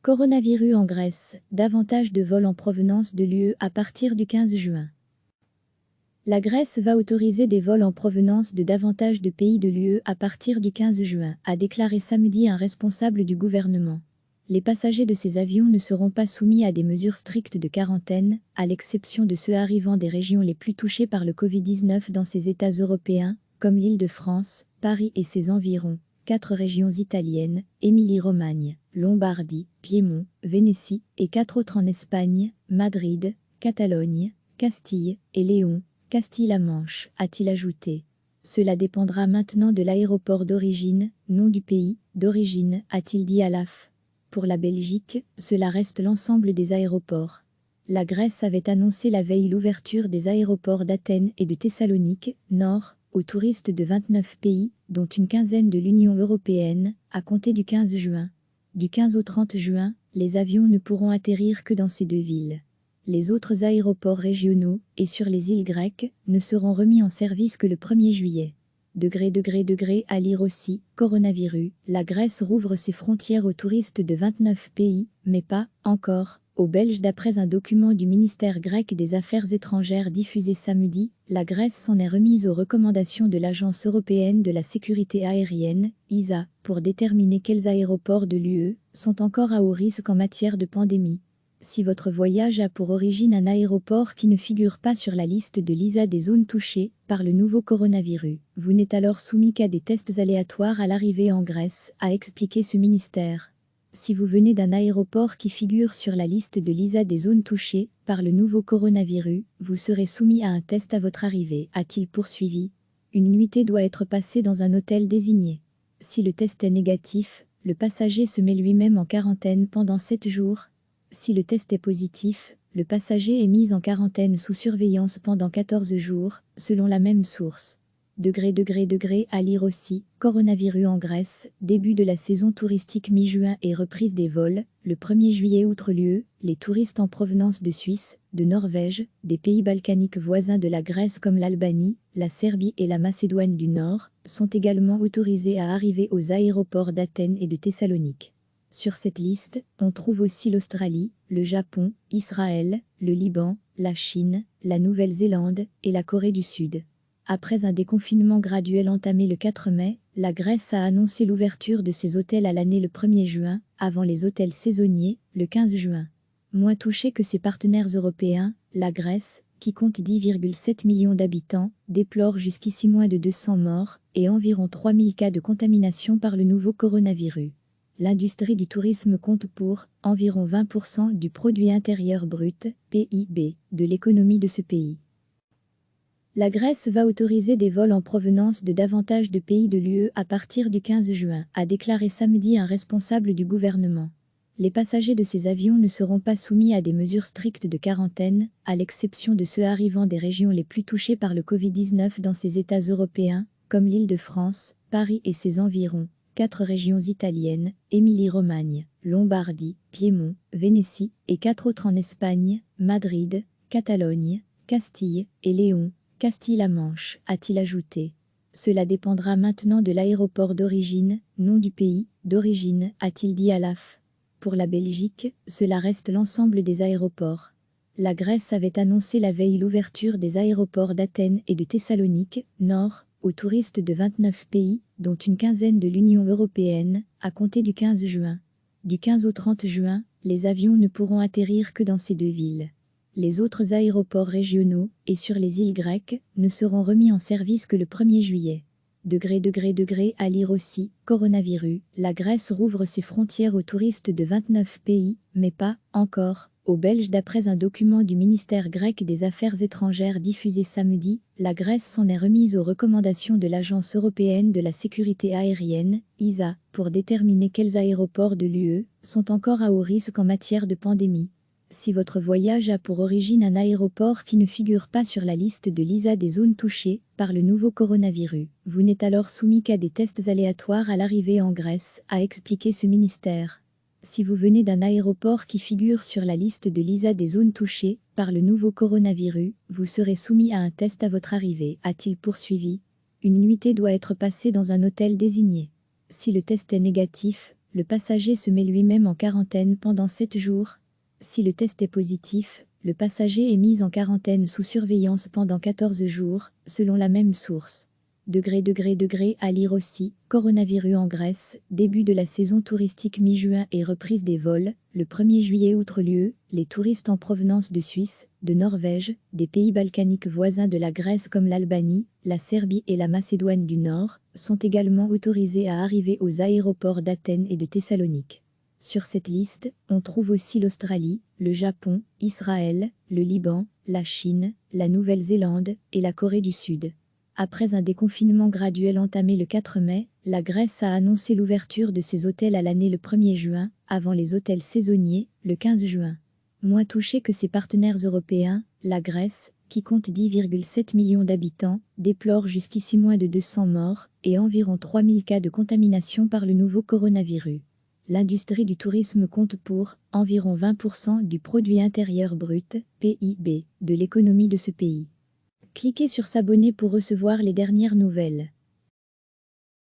Coronavirus en Grèce, davantage de vols en provenance de l'UE à partir du 15 juin. La Grèce va autoriser des vols en provenance de davantage de pays de l'UE à partir du 15 juin, a déclaré samedi un responsable du gouvernement. Les passagers de ces avions ne seront pas soumis à des mesures strictes de quarantaine, à l'exception de ceux arrivant des régions les plus touchées par le Covid-19 dans ces États européens, comme l'Île-de-France, Paris et ses environs, 4 régions italiennes, Émilie-Romagne, Lombardie, Piémont, Vénétie, et 4 autres en Espagne, Madrid, Catalogne, Castille et Léon, Castille-La Manche, a-t-il ajouté. Cela dépendra maintenant de l'aéroport d'origine, non du pays d'origine, a-t-il dit à l'AF. Pour la Belgique, cela reste l'ensemble des aéroports. La Grèce avait annoncé la veille l'ouverture des aéroports d'Athènes et de Thessalonique, nord, aux touristes de 29 pays, dont une quinzaine de l'Union européenne, à compter du 15 juin. Du 15 au 30 juin, les avions ne pourront atterrir que dans ces 2 villes. Les autres aéroports régionaux, et sur les îles grecques, ne seront remis en service que le 1er juillet. À lire aussi, coronavirus, la Grèce rouvre ses frontières aux touristes de 29 pays, mais pas, encore, aux Belges d'après un document du ministère grec des Affaires étrangères diffusé samedi. La Grèce s'en est remise aux recommandations de l'Agence européenne de la sécurité aérienne, ESA, pour déterminer quels aéroports de l'UE sont encore à haut risque en matière de pandémie. Si votre voyage a pour origine un aéroport qui ne figure pas sur la liste de l'ESA des zones touchées par le nouveau coronavirus, vous n'êtes alors soumis qu'à des tests aléatoires à l'arrivée en Grèce, a expliqué ce ministère. Si vous venez d'un aéroport qui figure sur la liste de l'ESA des zones touchées par le nouveau coronavirus, vous serez soumis à un test à votre arrivée, a-t-il poursuivi. Une nuitée doit être passée dans un hôtel désigné. Si le test est négatif, le passager se met lui-même en quarantaine pendant 7 jours. Si le test est positif, le passager est mis en quarantaine sous surveillance pendant 14 jours, selon la même source. À lire aussi, coronavirus en Grèce, début de la saison touristique mi-juin et reprise des vols, le 1er juillet outre l'UE, les touristes en provenance de Suisse, de Norvège, des pays balkaniques voisins de la Grèce comme l'Albanie, la Serbie et la Macédoine du Nord, sont également autorisés à arriver aux aéroports d'Athènes et de Thessalonique. Sur cette liste, on trouve aussi l'Australie, le Japon, Israël, le Liban, la Chine, la Nouvelle-Zélande et la Corée du Sud. Après un déconfinement graduel entamé le 4 mai, la Grèce a annoncé l'ouverture de ses hôtels à l'année le 1er juin, avant les hôtels saisonniers, le 15 juin. Moins touchée que ses partenaires européens, la Grèce, qui compte 10,7 millions d'habitants, déplore jusqu'ici moins de 200 morts et environ 3000 cas de contamination par le nouveau coronavirus. L'industrie du tourisme compte pour environ 20% du produit intérieur brut, PIB, de l'économie de ce pays. La Grèce va autoriser des vols en provenance de davantage de pays de l'UE à partir du 15 juin, a déclaré samedi un responsable du gouvernement. Les passagers de ces avions ne seront pas soumis à des mesures strictes de quarantaine, à l'exception de ceux arrivant des régions les plus touchées par le Covid-19 dans ces États européens, comme l'Île-de-France, Paris et ses environs. 4 régions italiennes, Émilie-Romagne, Lombardie, Piémont, Vénétie, et 4 autres en Espagne, Madrid, Catalogne, Castille et Léon, Castille-La Manche, a-t-il ajouté. Cela dépendra maintenant de l'aéroport d'origine, non du pays d'origine, a-t-il dit à l'AF. Pour la Belgique, cela reste l'ensemble des aéroports. La Grèce avait annoncé la veille l'ouverture des aéroports d'Athènes et de Thessalonique, nord, aux touristes de 29 pays, dont une quinzaine de l'Union européenne, à compter du 15 juin. Du 15 au 30 juin, les avions ne pourront atterrir que dans ces 2 villes. Les autres aéroports régionaux, et sur les îles grecques, ne seront remis en service que le 1er juillet. À lire aussi, coronavirus, la Grèce rouvre ses frontières aux touristes de 29 pays, mais pas, encore, aux Belges d'après un document du ministère grec des Affaires étrangères diffusé samedi. La Grèce s'en est remise aux recommandations de l'Agence européenne de la sécurité aérienne, ESA, pour déterminer quels aéroports de l'UE sont encore à haut risque en matière de pandémie. Si votre voyage a pour origine un aéroport qui ne figure pas sur la liste de l'ESA des zones touchées par le nouveau coronavirus, vous n'êtes alors soumis qu'à des tests aléatoires à l'arrivée en Grèce, a expliqué ce ministère. Si vous venez d'un aéroport qui figure sur la liste de l'ESA des zones touchées par le nouveau coronavirus, vous serez soumis à un test à votre arrivée, a-t-il poursuivi. Une nuitée doit être passée dans un hôtel désigné. Si le test est négatif, le passager se met lui-même en quarantaine pendant 7 jours. Si le test est positif, le passager est mis en quarantaine sous surveillance pendant 14 jours, selon la même source. À lire aussi, coronavirus en Grèce, début de la saison touristique mi-juin et reprise des vols, le 1er juillet outre lieu, les touristes en provenance de Suisse, de Norvège, des pays balkaniques voisins de la Grèce comme l'Albanie, la Serbie et la Macédoine du Nord, sont également autorisés à arriver aux aéroports d'Athènes et de Thessalonique. Sur cette liste, on trouve aussi l'Australie, le Japon, Israël, le Liban, la Chine, la Nouvelle-Zélande et la Corée du Sud. Après un déconfinement graduel entamé le 4 mai, la Grèce a annoncé l'ouverture de ses hôtels à l'année le 1er juin, avant les hôtels saisonniers, le 15 juin. Moins touchée que ses partenaires européens, la Grèce, qui compte 10,7 millions d'habitants, déplore jusqu'ici moins de 200 morts et environ 3000 cas de contamination par le nouveau coronavirus. L'industrie du tourisme compte pour environ 20% du produit intérieur brut, PIB, de l'économie de ce pays. Cliquez sur s'abonner pour recevoir les dernières nouvelles.